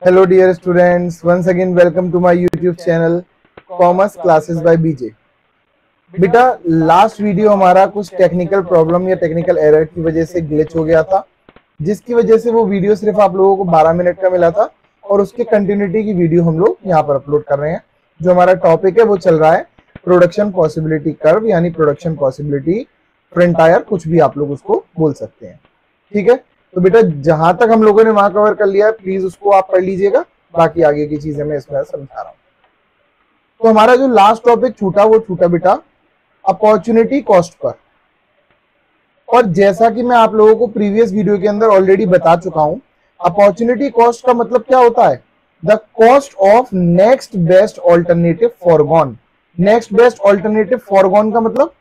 Hello dear students, once again welcome to my YouTube channel Commerce Classes by BJ। बेटा last video हमारा कुछ technical problem या technical error की वजह से ग्लिच हो गया था, जिसकी वजह से वो वीडियो सिर्फ आप लोगों को 12 मिनट का मिला था और उसके कंटिन्यूटी की वीडियो हम लोग यहाँ पर अपलोड कर रहे हैं। जो हमारा टॉपिक है वो चल रहा है प्रोडक्शन पॉसिबिलिटी कर्व, यानी प्रोडक्शन पॉसिबिलिटी फ्रंटायर, कुछ भी आप लोग उसको बोल सकते हैं। ठीक है, तो बेटा जहां तक हम लोगों ने वहां कवर कर लिया है प्लीज उसको आप पढ़ लीजिएगा, बाकी आगे की चीजें मैं इसमें समझा रहा हूं। तो हमारा जो लास्ट टॉपिक छूटा वो छूटा बेटा अपॉर्चुनिटी कॉस्ट पर। और जैसा कि मैं आप लोगों को प्रीवियस वीडियो के अंदर ऑलरेडी बता चुका हूं, अपॉर्चुनिटी कॉस्ट का मतलब क्या होता है? The cost of next best alternative foregone. Next best alternative foregone का मतलब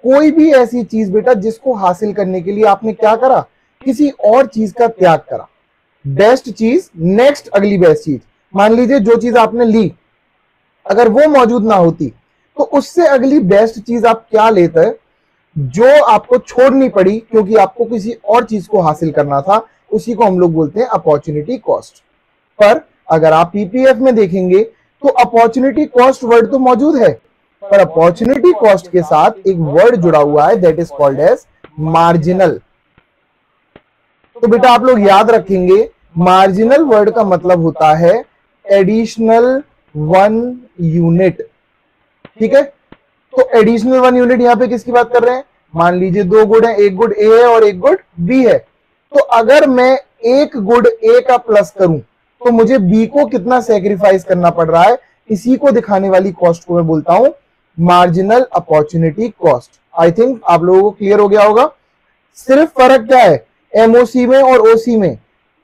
कोई भी ऐसी चीज बेटा जिसको हासिल करने के लिए आपने क्या करा, किसी और चीज का त्याग करा। बेस्ट चीज, नेक्स्ट अगली बेस्ट चीज। मान लीजिए जो चीज आपने ली अगर वो मौजूद ना होती तो उससे अगली बेस्ट चीज आप क्या लेते, जो आपको छोड़नी पड़ी क्योंकि आपको किसी और चीज को हासिल करना था, उसी को हम लोग बोलते हैं अपॉर्चुनिटी कॉस्ट। पर अगर आप पीपीएफ में देखेंगे तो अपॉर्चुनिटी कॉस्ट वर्ड तो मौजूद है, पर अपॉर्चुनिटी कॉस्ट के साथ एक वर्ड जुड़ा हुआ है, that is called as marginal. तो बेटा आप लोग याद रखेंगे, मार्जिनल वर्ड का मतलब होता है एडिशनल 1 यूनिट। ठीक है, तो एडिशनल 1 यूनिट यहां पे किसकी बात कर रहे हैं? मान लीजिए 2 गुड है, एक गुड ए है और एक गुड बी है। तो अगर मैं एक गुड ए का प्लस करूं तो मुझे बी को कितना सेक्रीफाइस करना पड़ रहा है, इसी को दिखाने वाली कॉस्ट को मैं बोलता हूं marginal opportunity cost. I think आप लोगों को क्लियर हो गया होगा। सिर्फ फर्क क्या है एमओसी में और ओसी में?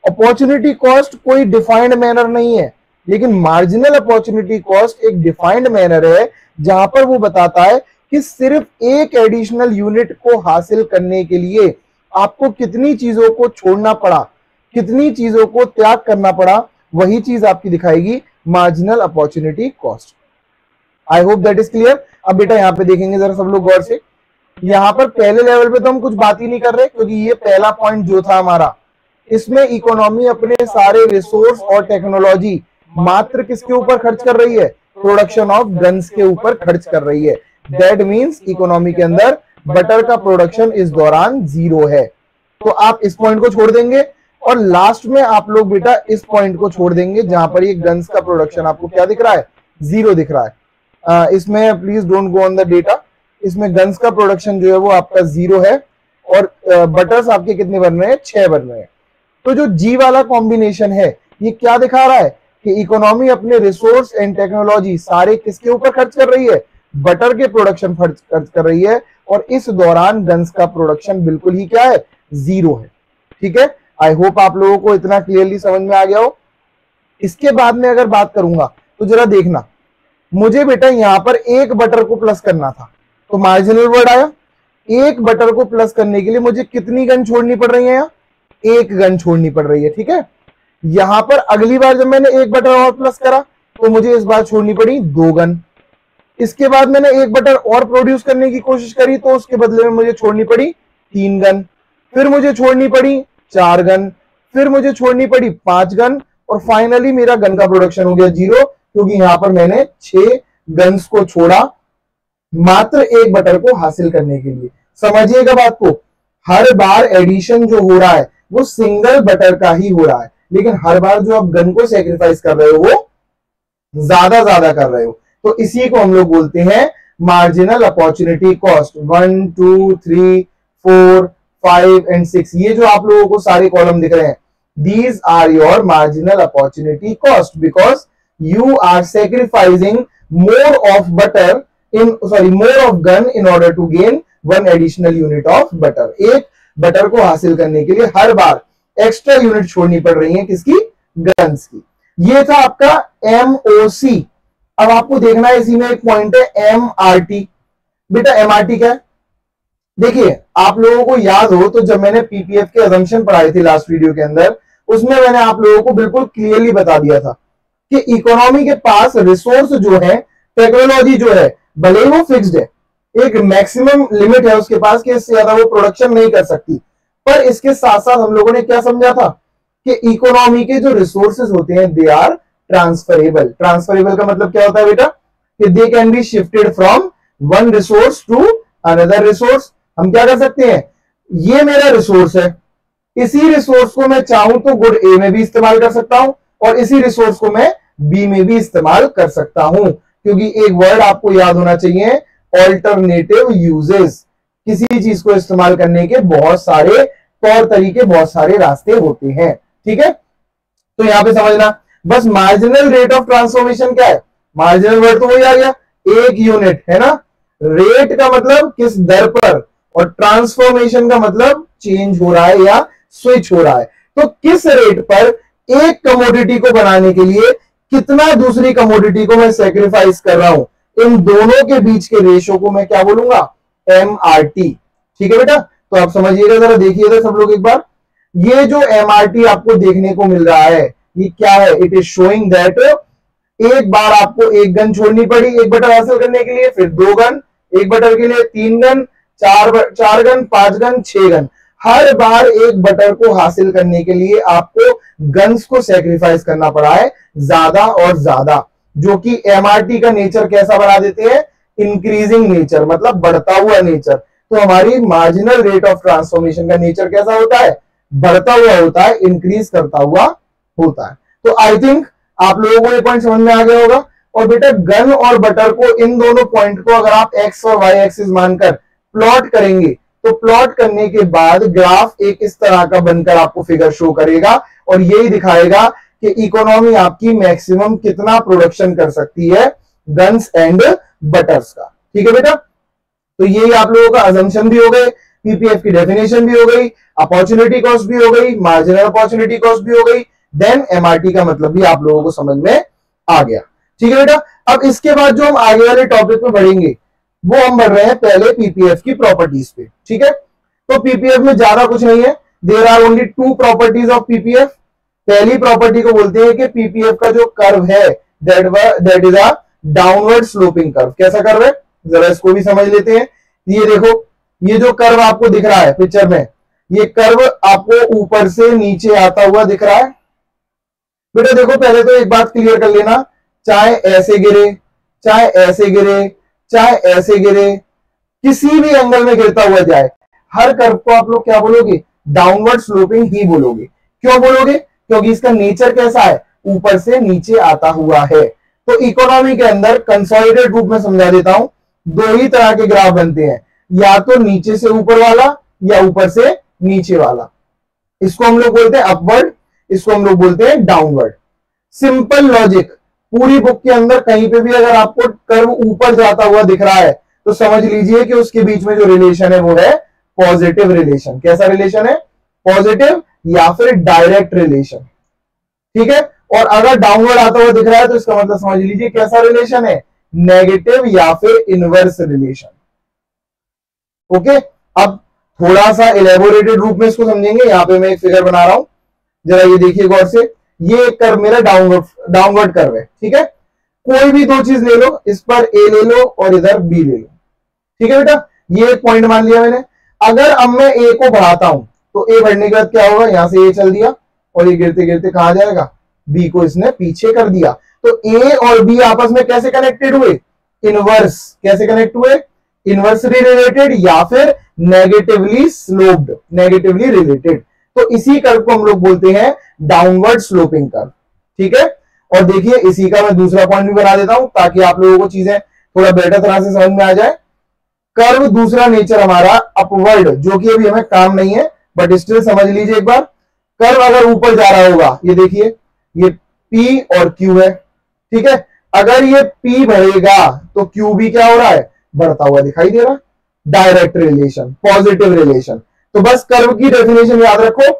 अपॉर्चुनिटी कॉस्ट कोई डिफाइंड मैनर नहीं है, लेकिन मार्जिनल अपॉर्चुनिटी कॉस्ट एक डिफाइंड मैनर है, जहां पर वो बताता है कि सिर्फ एक एडिशनल यूनिट को हासिल करने के लिए आपको कितनी चीजों को छोड़ना पड़ा, कितनी चीजों को त्याग करना पड़ा, वही चीज आपकी दिखाएगी marginal opportunity cost. I hope that is clear. अब बेटा यहां पे देखेंगे जरा सब लोग गौर से। यहां पर पहले लेवल पे तो हम कुछ बात ही नहीं कर रहे, क्योंकि ये पहला पॉइंट जो था हमारा, इसमें इकोनॉमी अपने सारे रिसोर्स और टेक्नोलॉजी मात्र किसके ऊपर खर्च कर रही है? प्रोडक्शन ऑफ गन्स के ऊपर खर्च कर रही है। दैट मींस इकोनॉमी के अंदर बटर का प्रोडक्शन इस दौरान 0 है। तो आप इस पॉइंट को छोड़ देंगे और लास्ट में आप लोग बेटा इस पॉइंट को छोड़ देंगे जहां पर ये गन्स का प्रोडक्शन आपको क्या दिख रहा है? 0 दिख रहा है। इसमें please don't go on the data. इसमें गन्स का प्रोडक्शन जो है वो आपका 0 है और बटर्स आपके कितने बन रहे हैं? 6 बन रहे हैं। तो जो जी वाला कॉम्बिनेशन है ये क्या दिखा रहा है कि इकोनॉमी अपने रिसोर्स एंड टेक्नोलॉजी सारे किसके ऊपर खर्च कर रही है? बटर के प्रोडक्शन खर्च कर रही है, और इस दौरान गन्स का प्रोडक्शन बिल्कुल ही क्या है? 0 है। ठीक है, आई होप आप लोगों को इतना क्लियरली समझ में आ गया हो। इसके बाद में अगर बात करूंगा तो जरा देखना, मुझे बेटा यहां पर एक बटर को प्लस करना था, तो मार्जिनल वर्ड आया। एक बटर को प्लस करने के लिए मुझे कितनी गन छोड़नी पड़ रही है? यहाँ एक गन छोड़नी पड़ रही है। ठीक है, यहां पर अगली बार जब मैंने एक बटर और प्लस करा तो मुझे इस बार छोड़नी पड़ी 2 गन। इसके बाद मैंने एक बटर और प्रोड्यूस करने की कोशिश करी तो उसके बदले में मुझे छोड़नी पड़ी 3 गन, फिर मुझे छोड़नी पड़ी 4 गन, फिर मुझे छोड़नी पड़ी 5 गन, और फाइनली मेरा गन का प्रोडक्शन हो गया 0, क्योंकि यहां पर मैंने 6 गन्स को छोड़ा मात्र एक बटर को हासिल करने के लिए। समझिएगा बात को, हर बार एडिशन जो हो रहा है वो सिंगल बटर का ही हो रहा है, लेकिन हर बार जो आप गन को सेक्रीफाइस कर रहे हो वो ज्यादा कर रहे हो। तो इसी को हम लोग बोलते हैं मार्जिनल अपॉर्चुनिटी कॉस्ट। 1 2 3 4 5 एंड 6, ये जो आप लोगों को सारे कॉलम दिख रहे हैं, these are your marginal opportunity cost, because you are sacrificing more of butter more of gun in order to gain 1 additional unit of butter। एक बटर को हासिल करने के लिए हर बार एक्स्ट्रा यूनिट छोड़नी पड़ रही है, किसकी? गन्स की। ये था आपका MOC। अब आपको देखना है इसी में एक पॉइंट है MRT। बेटा MRT क्या है? देखिए आप लोगों को याद हो तो जब मैंने पीपीएफ के अजम्पशन पढ़ाए थे लास्ट वीडियो के अंदर, उसमें मैंने आप लोगों को बिल्कुल क्लियरली बता दिया था कि इकोनॉमी के पास रिसोर्स जो है, टेक्नोलॉजी जो है, भले ही वो फिक्स्ड है, एक मैक्सिमम लिमिट है उसके पास कि इससे ज्यादा वो प्रोडक्शन नहीं कर सकती, पर इसके साथ साथ हम लोगों ने क्या समझा था कि इकोनॉमी के जो रिसोर्सेज होते हैं दे आर ट्रांसफरेबल। ट्रांसफरेबल का मतलब क्या होता है बेटा, कि they can be shifted from one resource to another resource. हम क्या कर सकते हैं, ये मेरा रिसोर्स है, इसी रिसोर्स को मैं चाहूं तो गुड ए में भी इस्तेमाल कर सकता हूं और इसी रिसोर्स को मैं बी में भी इस्तेमाल कर सकता हूं। क्योंकि एक वर्ड आपको याद होना चाहिए, ऑल्टरनेटिव यूजेस। किसी चीज को इस्तेमाल करने के बहुत सारे तौर तरीके, बहुत सारे रास्ते होते हैं। ठीक है, तो यहां पे समझना, बस मार्जिनल रेट ऑफ ट्रांसफॉर्मेशन क्या है, मार्जिनल वर्ड तो वही आ गया, एक यूनिट है ना। रेट का मतलब किस दर पर, और ट्रांसफॉर्मेशन का मतलब चेंज हो रहा है या स्विच हो रहा है। तो किस रेट पर एक कमोडिटी को बनाने के लिए कितना दूसरी कमोडिटी को मैं सेक्रीफाइस कर रहा हूं, इन दोनों के बीच के रेशो को मैं क्या बोलूंगा, MRT। ठीक है बेटा, तो आप समझिएगा, जरा देखिएगा सब लोग एक बार। ये जो MRT आपको देखने को मिल रहा है ये क्या है, इट इज शोइंग दैट एक बार आपको एक गन छोड़नी पड़ी एक बटर हासिल करने के लिए, फिर 2 गन, एक बटर के लिए 3 गन, 4 गन, 5 गन, 6 गन। हर बार एक बटर को हासिल करने के लिए आपको गन्स को सेक्रीफाइस करना पड़ा है ज्यादा और ज्यादा, जो कि MRT का नेचर कैसा बना देते हैं, इंक्रीजिंग नेचर, मतलब बढ़ता हुआ नेचर। तो हमारी मार्जिनल रेट ऑफ ट्रांसफॉर्मेशन का नेचर कैसा होता है, बढ़ता हुआ होता है, इंक्रीज करता हुआ होता है। तो आई थिंक आप लोगों को ये पॉइंट समझ में आ गया होगा। और बेटा गन और बटर को, इन दोनों पॉइंट को अगर आप एक्स और वाई एक्सिस मानकर प्लॉट करेंगे तो प्लॉट करने के बाद ग्राफ एक इस तरह का बनकर आपको फिगर शो करेगा और यही दिखाएगा कि इकोनॉमी आपकी मैक्सिमम कितना प्रोडक्शन कर सकती है गन्स एंड बटर्स का। ठीक है बेटा, तो यही आप लोगों का अजम्पशन भी हो गए, पीपीएफ की डेफिनेशन भी हो गई, अपॉर्चुनिटी कॉस्ट भी हो गई, मार्जिनल अपॉर्चुनिटी कॉस्ट भी हो गई, देन एमआरटी का मतलब भी आप लोगों को समझ में आ गया। ठीक है बेटा, अब इसके बाद जो हम आगे वाले टॉपिक पे बढ़ेंगे वो हम बढ़ रहे हैं पहले पीपीएफ की प्रॉपर्टीज पे। ठीक है, तो पीपीएफ में ज्यादा कुछ नहीं है, there are only 2 properties of PPF. पहली प्रॉपर्टी को बोलते हैं कि पीपीएफ का जो कर्व है that is a downward sloping curve. कैसा कर्व है, जरा इसको भी समझ लेते हैं। ये देखो, ये जो कर्व आपको दिख रहा है पिक्चर में, ये कर्व आपको ऊपर से नीचे आता हुआ दिख रहा है। बेटा देखो, पहले तो एक बात क्लियर कर लेना, चाहे ऐसे गिरे, चाहे ऐसे गिरे, चाहे ऐसे गिरे, किसी भी एंगल में गिरता हुआ जाए, हर कर्व को आप लोग क्या बोलोगे, डाउनवर्ड स्लोपिंग ही बोलोगे। क्यों बोलोगे, क्योंकि इसका नेचर कैसा है, ऊपर से नीचे आता हुआ है। तो इकोनॉमी के अंदर कंसोलिडेटेड रूप में समझा देता हूं, 2 ही तरह के ग्राफ बनते हैं, या तो नीचे से ऊपर वाला या ऊपर से नीचे वाला। इसको हम लोग बोलते हैं अपवर्ड, इसको हम लोग बोलते हैं डाउनवर्ड। सिंपल लॉजिक, पूरी बुक के अंदर कहीं पे भी अगर आपको कर्व ऊपर जाता हुआ दिख रहा है तो समझ लीजिए कि उसके बीच में जो रिलेशन है वो है पॉजिटिव रिलेशन। कैसा रिलेशन है, पॉजिटिव या फिर डायरेक्ट रिलेशन। ठीक है, और अगर डाउनवर्ड आता हुआ दिख रहा है तो इसका मतलब समझ लीजिए कैसा रिलेशन है, नेगेटिव या फिर इनवर्स रिलेशन। ओके, अब थोड़ा सा इलेबोरेटेड रूप में इसको समझेंगे। यहां पे मैं एक फिगर बना रहा हूं, जरा ये देखिए गौर से। ये एक कर्व मेरा डाउनवर्ड कर्व है। ठीक है, कोई भी 2 चीज ले लो, इस पर ए ले लो और इधर बी ले लो। ठीक है बेटा, ये एक पॉइंट मान लिया मैंने। अगर अब मैं ए को बढ़ाता हूं तो ए बढ़ने के बाद क्या होगा, यहां से ए चल दिया और ये गिरते गिरते कहां जाएगा, बी को इसने पीछे कर दिया। तो ए और बी आपस में कैसे कनेक्टेड हुए, इनवर्स। कैसे कनेक्ट हुए, इनवर्सली रिलेटेड या फिर नेगेटिवली स्लोप्ड, नेगेटिवली रिलेटेड। तो इसी कर्व को हम लोग बोलते हैं डाउनवर्ड स्लोपिंग कर्व। ठीक है, और देखिए इसी का मैं दूसरा पॉइंट भी बना देता हूं ताकि आप लोगों को चीजें थोड़ा बेटर तरह से समझ में आ जाए। कर्व दूसरा नेचर हमारा अपवर्ड, जो कि अभी हमें काम नहीं है बट स्टिल समझ लीजिए एक बार। कर्व अगर ऊपर जा रहा होगा, ये देखिए ये P और Q है। ठीक है, अगर ये P बढ़ेगा तो Q भी क्या हो रहा है, बढ़ता हुआ दिखाई दे रहा। Direct relation, positive relation. तो बस कर्व की डेफिनेशन याद रखो,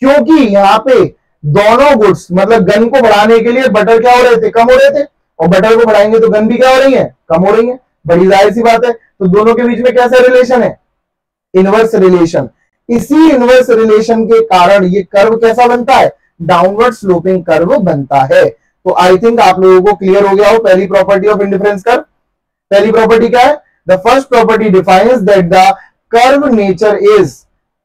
क्योंकि यहां पे दोनों गुड्स, मतलब गन को बढ़ाने के लिए बटर क्या हो रहे थे, कम हो रहे थे, और बटर को बढ़ाएंगे तो गन भी क्या हो रही है, कम हो रही है। बड़ी जाहिर सी बात है। तो दोनों के बीच में कैसा रिलेशन है, इनवर्स रिलेशन। इसी इनवर्स रिलेशन के कारण ये कर्व कैसा बनता है, डाउनवर्ड स्लोपिंग कर्व बनता है। तो आई थिंक आप लोगों को क्लियर हो गया हो पहली प्रॉपर्टी ऑफ इंडिफरेंस कर्व। पहली प्रॉपर्टी क्या है, the first property defines that the curve nature is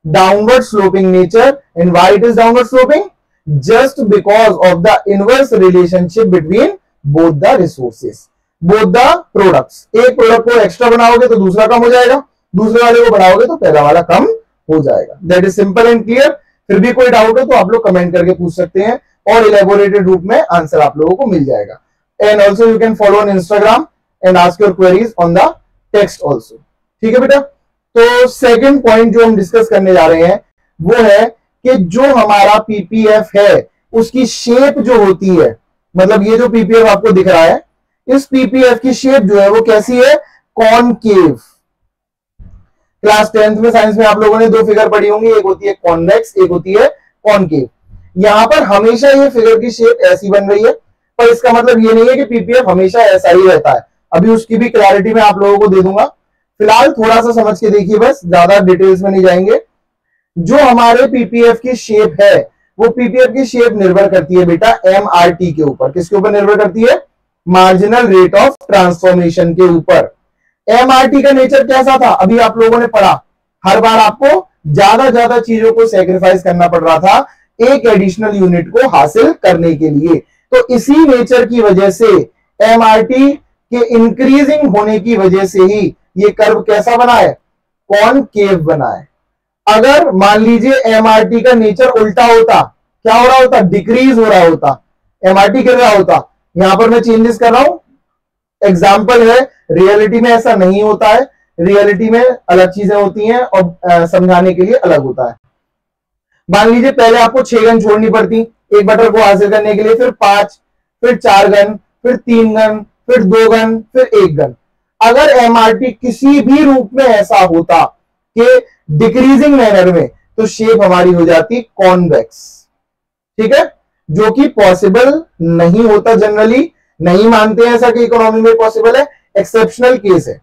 downward sloping nature. And why it is downward sloping, just because of the inverse relationship between both the resources, both the products. एक product को extra बनाओगे तो दूसरा कम हो जाएगा, दूसरे वाले को बढ़ाओगे तो पहला वाला कम हो जाएगा। That is simple and clear. फिर भी कोई डाउट हो तो आप लोग कमेंट करके पूछ सकते हैं और इलेबोरेटेड रूप में आंसर आप लोगों को मिल जाएगा। And also you can follow on Instagram and ask your queries on the text also. ठीक है बेटा। तो सेकंड पॉइंट जो हम डिस्कस करने जा रहे हैं वो है कि जो हमारा पीपीएफ है उसकी शेप जो होती है, मतलब ये जो पीपीएफ आपको दिख रहा है, इस पीपीएफ की शेप जो है वो कैसी है? कॉनकेव। क्लास 10th में साइंस में आप लोगों ने दो फिगर पढ़ी होंगी, एक होती है कॉन्वेक्स, एक होती है कॉनकेव। यहां पर हमेशा ये फिगर की शेप ऐसी बन रही है, पर इसका मतलब ये नहीं है कि पीपीएफ हमेशा ऐसा ही रहता है। अभी उसकी भी क्लैरिटी मैं आप लोगों को दे दूंगा। फिलहाल थोड़ा सा समझ के देखिए, बस ज्यादा डिटेल्स में नहीं जाएंगे। जो हमारे पीपीएफ की शेप है वो पीपीएफ की शेप निर्भर करती है बेटा एमआरटी के ऊपर। किसके ऊपर निर्भर करती है? मार्जिनल रेट ऑफ ट्रांसफॉर्मेशन के ऊपर। एमआरटी का नेचर कैसा था अभी आप लोगों ने पढ़ा, हर बार आपको ज्यादा चीजों को सेक्रीफाइस करना पड़ रहा था एक एडिशनल यूनिट को हासिल करने के लिए। तो इसी नेचर की वजह से एमआरटी के इंक्रीजिंग होने की वजह से ही ये कर्व कैसा बना है? कॉनकेव बना है। अगर मान लीजिए एमआरटी का नेचर उल्टा होता, क्या हो रहा होता? डिक्रीज हो रहा होता, एमआरटी गिर रहा होता। यहां पर मैं चेंजेस कर रहा हूं, एग्जाम्पल है, रियलिटी में ऐसा नहीं होता है, रियलिटी में अलग चीजें होती हैं और समझाने के लिए अलग होता है। मान लीजिए पहले आपको 6 गन छोड़नी पड़ती एक बटर को हासिल करने के लिए, फिर 5, फिर 4 गन, फिर 3 गन, फिर 2 गन, फिर 1 गन। अगर एमआरटी किसी भी रूप में ऐसा होता कि डिक्रीजिंग मैनर में, तो शेप हमारी हो जाती कॉन्वेक्स। ठीक है, जो कि पॉसिबल नहीं होता, जनरली नहीं मानते हैं ऐसा कि इकोनॉमी में पॉसिबल है, एक्सेप्शनल केस है।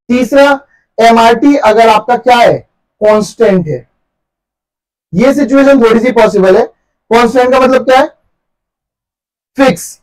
तीसरा, एमआरटी अगर आपका क्या है? कांस्टेंट है। ये सिचुएशन थोड़ी सी पॉसिबल है। कांस्टेंट का मतलब क्या है? फिक्स।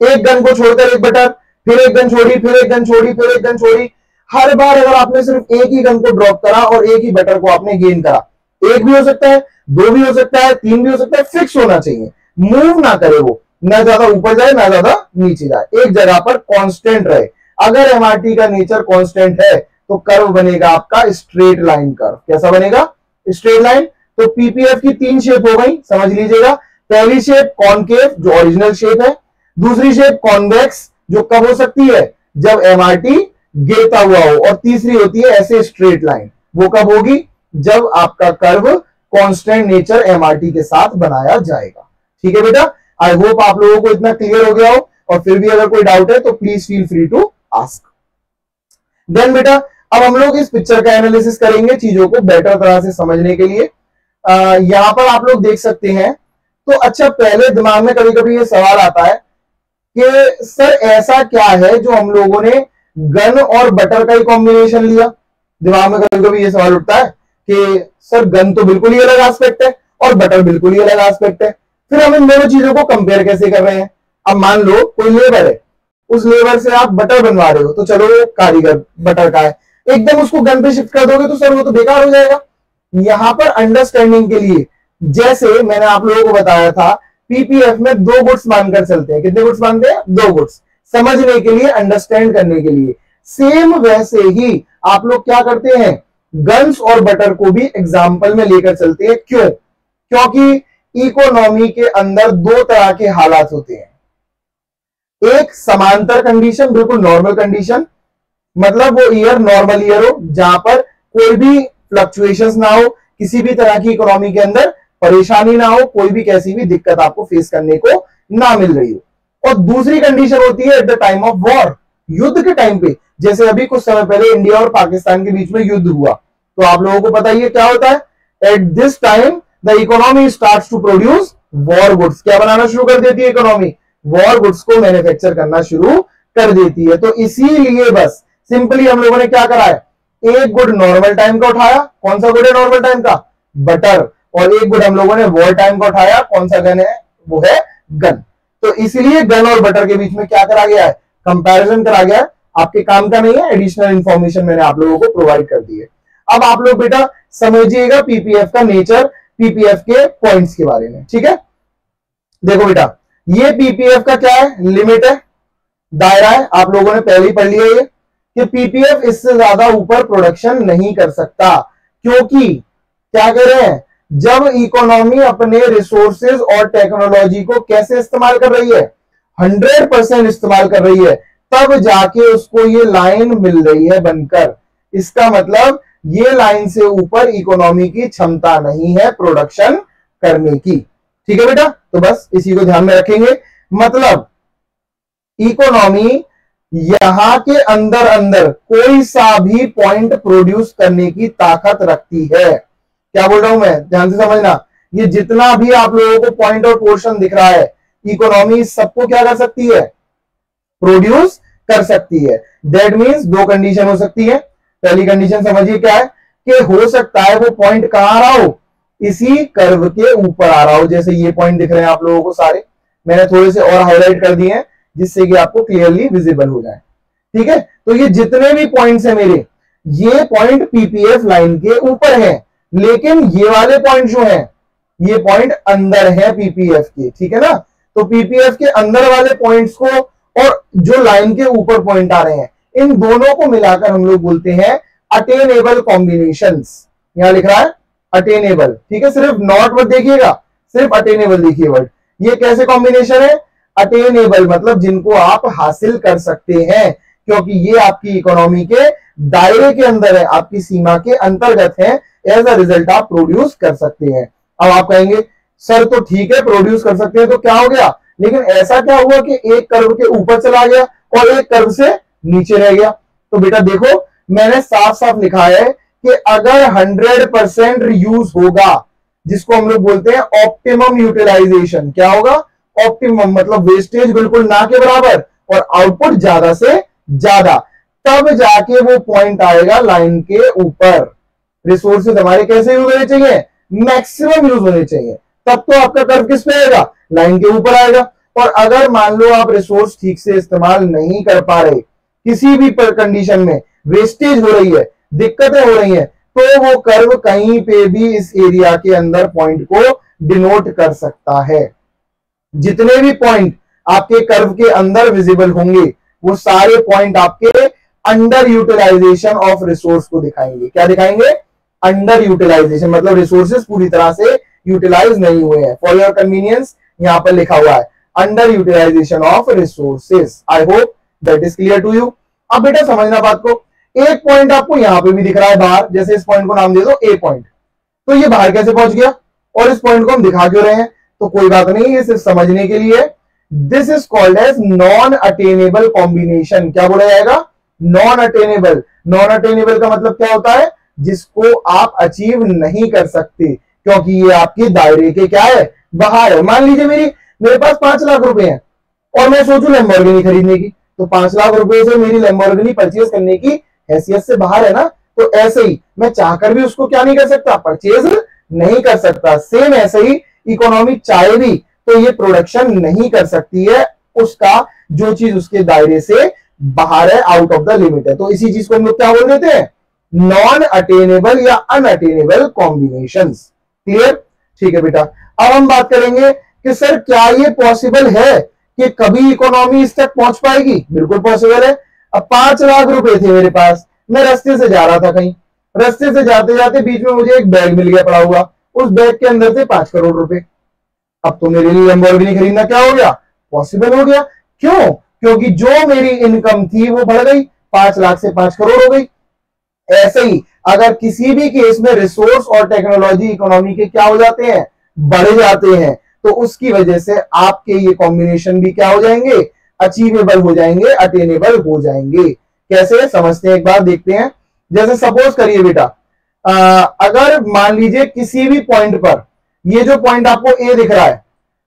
एक गन को छोड़कर एक बटर, फिर एक गन छोड़ी, फिर एक गन छोड़ी, फिर एक गन छोड़ी। हर बार अगर आपने सिर्फ एक ही गन को ड्रॉप करा और एक ही बटर को आपने गेन करा, एक भी हो सकता है, 2 भी हो सकता है, 3 भी हो सकता है, फिक्स होना चाहिए, मूव ना करे वो, ना ज्यादा ऊपर जाए ना ज्यादा नीचे जाए, एक जगह पर कांस्टेंट रहे। अगर एमआरटी का नेचर कांस्टेंट है तो कर्व बनेगा आपका स्ट्रेट लाइन कर्व। कैसा बनेगा? Straight line. तो पीपीएफ की 3 शेप हो गई, समझ लीजिएगा। पहली शेप कॉनकेव जो ओरिजिनल शेप है, दूसरी शेप कॉन्वेक्स जो कब हो सकती है? जब एमआरटी गिरता हुआ हो, और तीसरी होती है ऐसे स्ट्रेट लाइन, वो कब होगी? जब आपका कर्व कांस्टेंट नेचर एमआरटी के साथ बनाया जाएगा। ठीक है बेटा, आई होप आप लोगों को इतना क्लियर हो गया हो, और फिर भी अगर कोई डाउट है तो please feel free to ask. Then बेटा अब हम लोग इस पिक्चर का एनालिसिस करेंगे चीजों को बेटर तरह से समझने के लिए। यहां पर आप लोग देख सकते हैं। तो अच्छा, पहले दिमाग में कभी कभी ये सवाल आता है कि सर ऐसा क्या है जो हम लोगों ने गन और बटर का ही कॉम्बिनेशन लिया? दिमाग में कभी कभी ये सवाल उठता है कि सर गन तो बिल्कुल ही अलग एस्पेक्ट है और बटर बिल्कुल ही अलग एस्पेक्ट है, फिर हम इन दोनों चीजों को कंपेयर कैसे कर रहे हैं? अब मान लो कोई लेबर है, उस लेबर से आप बटर बनवा रहे हो, तो चलो वो कारीगर बटर का है, एकदम उसको गन पे शिफ्ट कर दोगे तो सर वो तो बेकार हो जाएगा। यहां पर अंडरस्टैंडिंग के लिए, जैसे मैंने आप लोगों को बताया था, पीपीएफ में 2 गुड्स मानकर चलते हैं। कितने गुड्स मानते हैं? 2 गुड्स, समझने के लिए, अंडरस्टैंड करने के लिए। सेम वैसे ही आप लोग क्या करते हैं? गन्स और बटर को भी एग्जाम्पल में लेकर चलते हैं। क्यों? क्योंकि इकोनॉमी के अंदर 2 तरह के हालात होते हैं। एक समांतर कंडीशन, बिल्कुल नॉर्मल कंडीशन, मतलब वो ईयर नॉर्मल ईयर हो जहां पर कोई भी फ्लक्चुएशंस ना हो, किसी भी तरह की इकोनॉमी के अंदर परेशानी ना हो, कोई भी कैसी भी दिक्कत आपको फेस करने को ना मिल रही हो। और दूसरी कंडीशन होती है at the time of war, युद्ध के टाइम पे। जैसे अभी कुछ समय पहले इंडिया और पाकिस्तान के बीच में युद्ध हुआ, तो आप लोगों को पता ही है क्या होता है? At this time the economy starts to produce war goods. क्या बनाना शुरू कर देती है इकोनॉमी? वॉर गुड्स को मैन्युफैक्चर करना शुरू कर देती है। तो इसीलिए बस सिंपली हम लोगों ने क्या करा है? एक गुड नॉर्मल टाइम का उठाया। कौन सा गुड है नॉर्मल टाइम का? बटर। और एक गुड हम लोगों ने वॉर टाइम का उठाया। कौन सा गन है? वो है गन। तो इसीलिए गन और बटर के बीच में क्या करा गया है? कंपैरिजन करा गया है। आपके काम का नहीं है, एडिशनल इंफॉर्मेशन मैंने आप लोगों को प्रोवाइड कर दी है। अब आप लोग बेटा समझिएगा पीपीएफ का नेचर पीपीएफ के पॉइंट्स के बारे में। ठीक है, देखो बेटा, ये पीपीएफ का क्या है, लिमिट है, दायरा है, आप लोगों ने पहले ही पढ़ लिया ये कि पीपीएफ इससे ज्यादा ऊपर प्रोडक्शन नहीं कर सकता। क्योंकि क्या कह रहे हैं, जब इकोनॉमी अपने रिसोर्सेज और टेक्नोलॉजी को कैसे इस्तेमाल कर रही है, 100% इस्तेमाल कर रही है, तब जाके उसको ये लाइन मिल रही है बनकर। इसका मतलब ये लाइन से ऊपर इकोनॉमी की क्षमता नहीं है प्रोडक्शन करने की। ठीक है बेटा, तो बस इसी को ध्यान में रखेंगे। मतलब इकोनॉमी यहां के अंदर अंदर कोई सा भी पॉइंट प्रोड्यूस करने की ताकत रखती है। क्या बोल रहा हूं मैं, ध्यान से समझना। ये जितना भी आप लोगों को पॉइंट और पोर्शन दिख रहा है, इकोनॉमी सबको क्या कर सकती है, प्रोड्यूस कर सकती है। दैट मीन्स दो कंडीशन हो सकती है। पहली कंडीशन समझिए क्या है कि हो सकता है वो पॉइंट कहां आ रहा हो, इसी कर्व के ऊपर आ रहा हो। जैसे ये पॉइंट दिख रहे हैं आप लोगों को सारे, मैंने थोड़े से और हाईलाइट कर दिए हैं जिससे कि आपको क्लियरली विजिबल हो जाए। ठीक है, तो ये जितने भी पॉइंट्स हैं मेरे, ये पॉइंट पीपीएफ लाइन के ऊपर है, लेकिन ये वाले पॉइंट जो हैं, ये पॉइंट अंदर है पीपीएफ के। ठीक है ना, तो पीपीएफ के अंदर वाले पॉइंट्स को और जो लाइन के ऊपर पॉइंट आ रहे हैं, इन दोनों को मिलाकर हम लोग बोलते हैं अटेनेबल कॉम्बिनेशंस। यहां लिख रहा है अटेनेबल। ठीक है, सिर्फ नॉट मत देखिएगा, सिर्फ अटेनेबल देखिए वर्ड। ये कैसे कॉम्बिनेशन है, अटेनेबल मतलब जिनको आप हासिल कर सकते हैं, क्योंकि ये आपकी इकोनॉमी के दायरे के अंदर है, आपकी सीमा के अंतर्गत है। एज अ रिजल्ट आप प्रोड्यूस कर सकते हैं। अब आप कहेंगे सर तो ठीक है प्रोड्यूस कर सकते हैं तो क्या हो गया, लेकिन ऐसा क्या हुआ कि एक कर्व के ऊपर चला गया और एक कर्व से नीचे रह गया। तो बेटा देखो, मैंने साफ साफ लिखा है कि अगर 100% यूज होगा, जिसको हम लोग बोलते हैं ऑप्टिमम यूटिलाइजेशन, क्या होगा, ऑप्टिमम मतलब वेस्टेज बिल्कुल ना के बराबर और आउटपुट ज्यादा से ज्यादा, तब जाके वो पॉइंट आएगा लाइन के ऊपर। रिसोर्सेज हमारे कैसे यूज होने चाहिए, मैक्सिमम यूज होने चाहिए, तब तो आपका कर्व किस पे आएगा, लाइन के ऊपर आएगा। और अगर मान लो आप रिसोर्स ठीक से इस्तेमाल नहीं कर पा रहे, किसी भी कंडीशन में वेस्टेज हो रही है, दिक्कतें हो रही हैं, तो वो कर्व कहीं पे भी इस एरिया के अंदर पॉइंट को डिनोट कर सकता है। जितने भी पॉइंट आपके कर्व के अंदर विजिबल होंगे, वो सारे पॉइंट आपके अंडर यूटिलाइजेशन ऑफ रिसोर्स को दिखाएंगे। क्या दिखाएंगे, अंडर यूटिलाइजेशन मतलब रिसोर्सेज पूरी तरह से यूटिलाइज नहीं हुए हैं। फॉर योर कन्वीनियंस यहां पर लिखा हुआ है under utilisation of resources. I hope that is clear to you. अब बेटा समझना बात को, एक पॉइंट आपको यहां पे भी दिख रहा है बाहर, जैसे इस पॉइंट को नाम दे दो ए पॉइंट, तो ये बाहर कैसे पहुंच गया और इस पॉइंट को हम दिखा क्यों रहे हैं, तो कोई बात नहीं, ये सिर्फ समझने के लिए। This is called as non attainable combination. क्या बोला जाएगा, नॉन अटेनेबल। नॉन अटेनेबल का मतलब क्या होता है, जिसको आप अचीव नहीं कर सकते, क्योंकि ये आपके दायरे के क्या है, बाहर है। मान लीजिए मेरे पास 5 लाख रुपए हैं और मैं सोचूं लैम्बोर्गिनी खरीदने की, तो 5 लाख रुपए से मेरी लैम्बोर्गिनी परचेज करने की हैसियत से बाहर है ना। तो ऐसे ही मैं चाहकर भी उसको क्या नहीं कर सकता, परचेज नहीं कर सकता। सेम ऐसे ही इकोनॉमी चाहे भी तो ये प्रोडक्शन नहीं कर सकती है, उसका जो चीज उसके दायरे से बाहर है, आउट ऑफ द लिमिट है। तो इसी चीज को हम लोग क्या बोल देते हैं, नॉन अटेनेबल या अनअटेनेबल कॉम्बिनेशंस। क्लियर, ठीक है बेटा। अब हम बात करेंगे कि सर क्या ये पॉसिबल है कि कभी इकोनॉमी इस तक पहुंच पाएगी। बिल्कुल पॉसिबल है। अब 5 लाख रुपए थे मेरे पास, मैं रास्ते से जा रहा था कहीं, रास्ते से जाते जाते बीच में मुझे एक बैग मिल गया पड़ा हुआ, उस बैग के अंदर थे 5 करोड़ रुपए। अब तो मेरे लिए लैम्बोर्गिनी खरीदना क्या हो गया, पॉसिबल हो गया। क्यों, क्योंकि जो मेरी इनकम थी वो बढ़ गई, 5 लाख से 5 करोड़ हो गई। ऐसे ही अगर किसी भी केस में रिसोर्स और टेक्नोलॉजी इकोनॉमी के क्या हो जाते हैं, बढ़ जाते हैं, तो उसकी वजह से आपके ये कॉम्बिनेशन भी क्या हो जाएंगे, अचीवेबल हो जाएंगे, अटेनेबल हो जाएंगे। कैसे समझते हैं, एक बार देखते हैं। जैसे सपोज करिए बेटा, अगर मान लीजिए किसी भी पॉइंट पर, ये जो पॉइंट आपको ए दिख रहा है,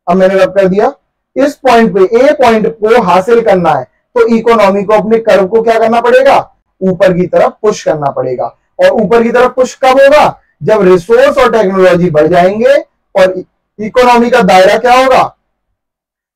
अब मैंने रब कर दिया, इस पॉइंट पे ए पॉइंट को हासिल करना है तो इकोनॉमी को अपने कर्व को क्या करना पड़ेगा, ऊपर की तरफ पुश करना पड़ेगा। और ऊपर की तरफ पुश कब होगा, जब रिसोर्स और टेक्नोलॉजी बढ़ जाएंगे और इकोनॉमी का दायरा क्या होगा,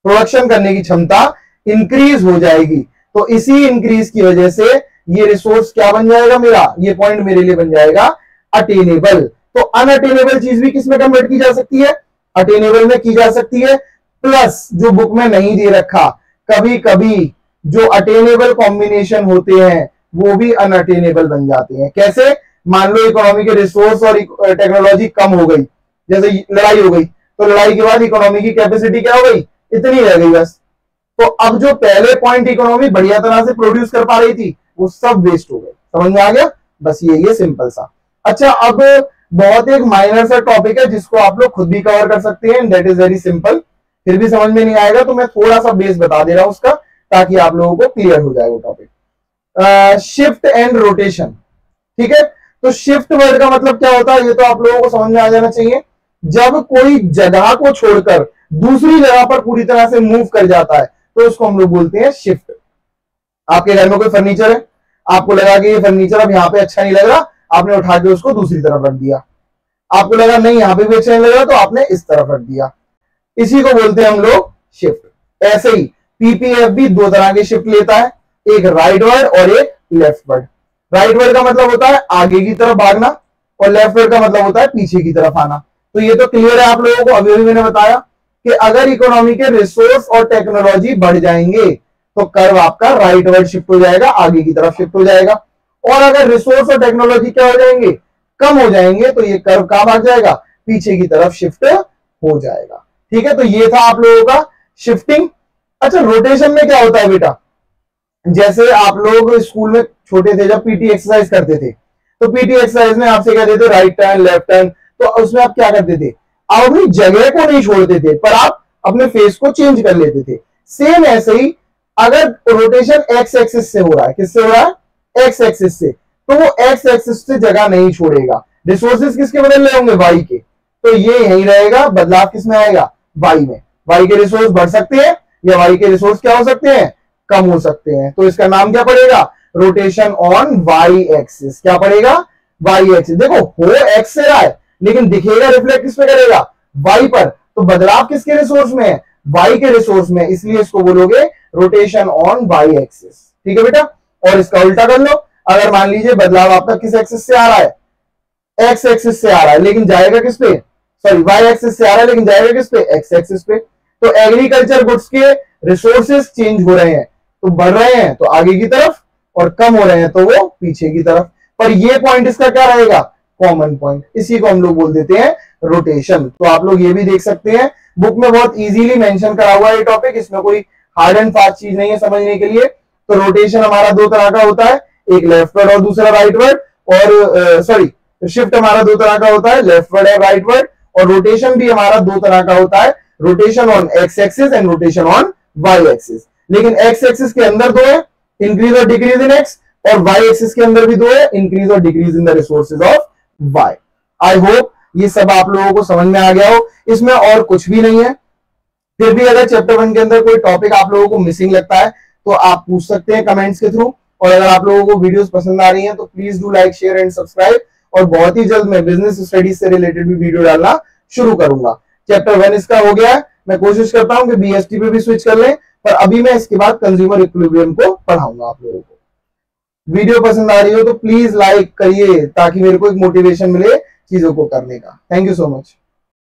प्रोडक्शन करने की क्षमता इंक्रीज हो जाएगी। तो इसी इंक्रीज की वजह से ये रिसोर्स क्या बन जाएगा, मेरा ये पॉइंट मेरे लिए बन जाएगा अटेनेबल। तो अनअटेनेबल चीज भी किसमें कन्वर्ट की जा सकती है, अटेनेबल में की जा सकती है। प्लस जो बुक में नहीं दे रखा, कभी कभी जो अटेनेबल कॉम्बिनेशन होते हैं वो भी अनअटेनेबल बन जाते हैं। कैसे, मान लो इकोनॉमी के रिसोर्स और टेक्नोलॉजी कम हो गई, जैसे लड़ाई हो गई, तो लड़ाई के बाद इकोनॉमी की कैपेसिटी क्या हो गई, इतनी रह गई बस। तो अब जो पहले पॉइंट इकोनॉमी बढ़िया तरह से प्रोड्यूस कर पा रही थी वो सब वेस्ट हो गए। समझ में आ गया, बस ये सिंपल सा। अच्छा, अब बहुत एक माइनर सा टॉपिक है जिसको आप लोग खुद भी कवर कर सकते हैं, दैट इज वेरी सिंपल। फिर भी समझ में नहीं आएगा तो मैं थोड़ा सा बेस बता दे रहा हूं उसका, ताकि आप लोगों को क्लियर हो जाए वो टॉपिक। शिफ्ट एंड रोटेशन, ठीक है। तो शिफ्ट वर्ड का मतलब क्या होता है, ये तो आप लोगों को समझ में आ जाना चाहिए। जब कोई जगह को छोड़कर दूसरी जगह पर पूरी तरह से मूव कर जाता है तो उसको हम लोग बोलते हैं शिफ्ट। आपके घर में कोई फर्नीचर है, आपको लगा कि ये फर्नीचर अब यहाँ पे अच्छा नहीं लग रहा, आपने उठा के उसको दूसरी तरफ रख दिया। आपको लगा नहीं यहाँ पे भी अच्छा नहीं लग रहा, तो आपने इस तरफ रख दिया। इसी को बोलते हैं हम लोग शिफ्ट। ऐसे ही पीपीएफ भी दो तरह के शिफ्ट लेता है, एक राइट वर्ड और एक लेफ्ट वर्ड। राइट वर्ड का मतलब होता है आगे की तरफ भागना, और लेफ्ट वर्ड का मतलब होता है पीछे की तरफ आना। तो ये तो क्लियर है आप लोगों को। अभी मैंने बताया कि अगर इकोनॉमी के रिसोर्स और टेक्नोलॉजी बढ़ जाएंगे तो कर्व आपका राइट वर्ड शिफ्ट हो जाएगा, आगे की तरफ शिफ्ट हो जाएगा। और अगर रिसोर्स और टेक्नोलॉजी क्या हो जाएंगे, कम हो जाएंगे, तो ये कर्व कहां भाग जाएगा, पीछे की तरफ शिफ्ट हो जाएगा। ठीक है, तो ये था आप लोगों का शिफ्टिंग। अच्छा, रोटेशन में क्या होता है बेटा, जैसे आप लोग स्कूल में छोटे थे जब पीटी एक्सरसाइज करते थे, तो पीटी एक्सरसाइज में आपसे कहते थे राइट टर्न लेफ्ट टर्न, तो उसमें आप क्या करते थे, आप अपनी जगह को नहीं छोड़ते थे पर आप अपने फेस को चेंज कर लेते थे। सेम ऐसे ही अगर रोटेशन एक्स एक्सिस से हो रहा है, किससे हो रहा है, एक्स एक्सिस से, तो वो एक्स एक्सिस से जगह नहीं छोड़ेगा। रिसोर्सेज किसके बदल रहे होंगे, वाई के, तो ये यहीं रहेगा, बदलाव किसमें आएगा, वाई में। वाई के रिसोर्स बढ़ सकते हैं या वाई के रिसोर्स क्या हो सकते हैं, कम हो सकते हैं। तो इसका नाम क्या पड़ेगा, रोटेशन ऑन वाई एक्सिस। क्या पड़ेगा, वाई एक्सिस। देखो हो एक्स से रहा है लेकिन दिखेगा रिफ्लेक्ट किस पे करेगा, वाई पर, तो बदलाव किसके रिसोर्स में है, वाई के रिसोर्स में, इसलिए इसको बोलोगे रोटेशन ऑन वाई एक्सिस। ठीक है बेटा, और इसका उल्टा कर लो, अगर मान लीजिए बदलाव आपका किस एक्सिस से आ रहा है, एक्स एक्सिस से आ रहा है लेकिन जाएगा किस पे, सॉरी वाई एक्सिस से आ रहा है लेकिन जाएगा किस पे, एक्स एक्सिस पे, तो एग्रीकल्चर गुड्स के रिसोर्सेज चेंज हो रहे हैं, तो बढ़ रहे हैं तो आगे की तरफ, और कम हो रहे हैं तो वो पीछे की तरफ। पर ये पॉइंट इसका क्या रहेगा, कॉमन पॉइंट, इसी को हम लोग बोल देते हैं रोटेशन। तो आप लोग ये भी देख सकते हैं, बुक में बहुत इजीली मेंशन करा हुआ है ये टॉपिक, इसमें कोई हार्ड एंड फास्ट चीज नहीं है समझने के लिए। तो रोटेशन हमारा दो तरह का होता है, एक लेफ्ट वर्ड और दूसरा राइट वर्ड, और सॉरी शिफ्ट हमारा दो तरह का होता है, लेफ्ट वर्ड और राइट वर्ड, और रोटेशन भी हमारा दो तरह का होता है, rotation on X axis and rotation on Y axis. लेकिन एक्स एक्सिस के अंदर दो है, इंक्रीज और डिक्रीज इन एक्स, और वाई एक्सिस के अंदर भी दो है, इंक्रीज और decrease in the resources of Y. I hope ये सब आप लोगों को समझ में आ गया हो, इसमें और कुछ भी नहीं है। फिर भी अगर चैप्टर 1 के अंदर कोई टॉपिक आप लोगों को मिसिंग लगता है तो आप पूछ सकते हैं कमेंट्स के थ्रू। और अगर आप लोगों को वीडियोस पसंद आ रही हैं तो please do like share and subscribe, और बहुत ही जल्द मैं बिजनेस स्टडीज से रिलेटेड भी वीडियो डालना शुरू करूंगा। चैप्टर 1 इसका हो गया है, मैं कोशिश करता हूं कि बीएसटी पे भी स्विच कर लें, पर अभी मैं इसके बाद कंज्यूमर इक्विलिब्रियम को पढ़ाऊंगा आप लोगों को। वीडियो पसंद आ रही हो तो प्लीज लाइक करिए ताकि मेरे को एक मोटिवेशन मिले चीजों को करने का। Thank you so much.